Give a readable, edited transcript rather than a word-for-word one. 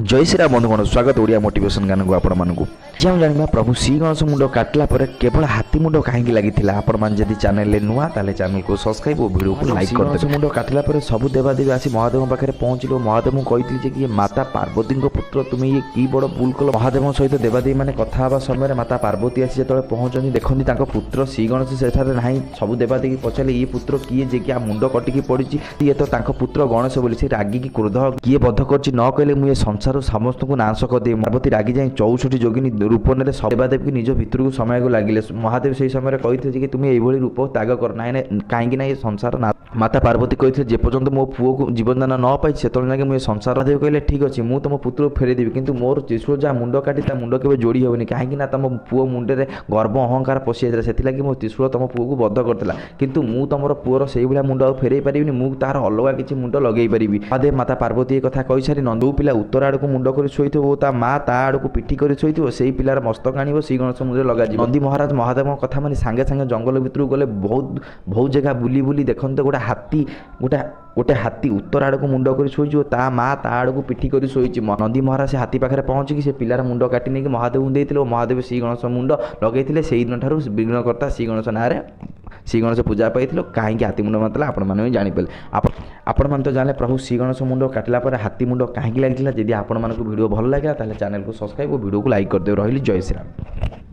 जय श्री राम बंधुगण स्वागत ओडिया मोटिवेशन गान को आपण मानकु हम जानिबा प्रभु श्री गणेश मुंड काटला पर केवल हाथी मुंड कहीं लगी आपण मान जदि चैनल नुआ ताले चैनल को सब्सक्राइब और वीडियो को लाइक कर दे। मुंड काटला पर सब देवादेवी आसी महादेव पाखे पहुँचल। महादेव को कही कि माता पार्वती पुत्र तुम ये कि बड़ भूल कल। महादेव सहित देवादेवी मैंने कथा समय माता पार्वती आसी जो पहुँचती देखते पुत्र श्री गणेश से ना सब देवादेवी पचारे ये पुत्र किए जे कि मुंड कटिकी पड़ी ये तो पुत्र गणेश बोली से रागिकी क्रोध किए बध कर न कहले मुझे संसार समस्त को नाश करदे। पार्वती रागी जाए 64 जोगिनी रूप ने देवादेव की निज भितर को समय को लगिले। महादेव से समय कही कि तुम ये रूप त्याग कर ना कहीं ये संसार ना। माता पार्वती कही जेपर्यंत मो पुओ को जीवनदान न पाई से मुझे संसार। महादेव कहले ठीक अच्छे मुझे तुम पुत्र को फेरेदेवी कि मोर त्रिशूल जहाँ मुंड काटी मुंड के जोड़ी हेनी कहीं तुम पुओ मुंडे गर्व अहंकार पशि जाए से मो त्रिशूल तुम पुओ को बध करता किंतु मु तुम पुओर से मुंड फेरे पारि मुझे तार अलग किसी मुंड लगे पारि। महादेव माता पार्वती एक कथा कही सारी नंदू पिला उत्तर आड़ को मुंड कर शोथो ता माँ ता आड़ को पिठी कर शोथो से पिलार मस्तक आण श्री गणेश मुंडे लगे। नंदी महाराज महादेव कथा मानी सांगे सांगे जंगल भितर गले बहुत जगह बुली बुली देखते गोटे हाथी गोटे हाथी उत्तर आड़ को मुंड कर शोच ता माँ ता आड़ को पिठी कर शोची। नंदी महाराज से हाथी पाखे पहुँचिकी से पिलार मुंड काटी नहीं महादेव देते महादेव श्री गणेश मुंड लगे से दिन ठार विघ्नकर्ता श्री गणेश ना श्री गणेश पूजा पाई कहीं हाथी मुंड मारता आपण मैंने भी जानीपारे। आपण मैंने तो जाने प्रभु श्री गणेश मुंड काटला पर हाथी मुंड कहीं लगी। जदि आपण मानक वीडियो भल लगे चैनल को सब्सक्राइब और वीडियो को लाइक कर दे। रही जय श्री राम।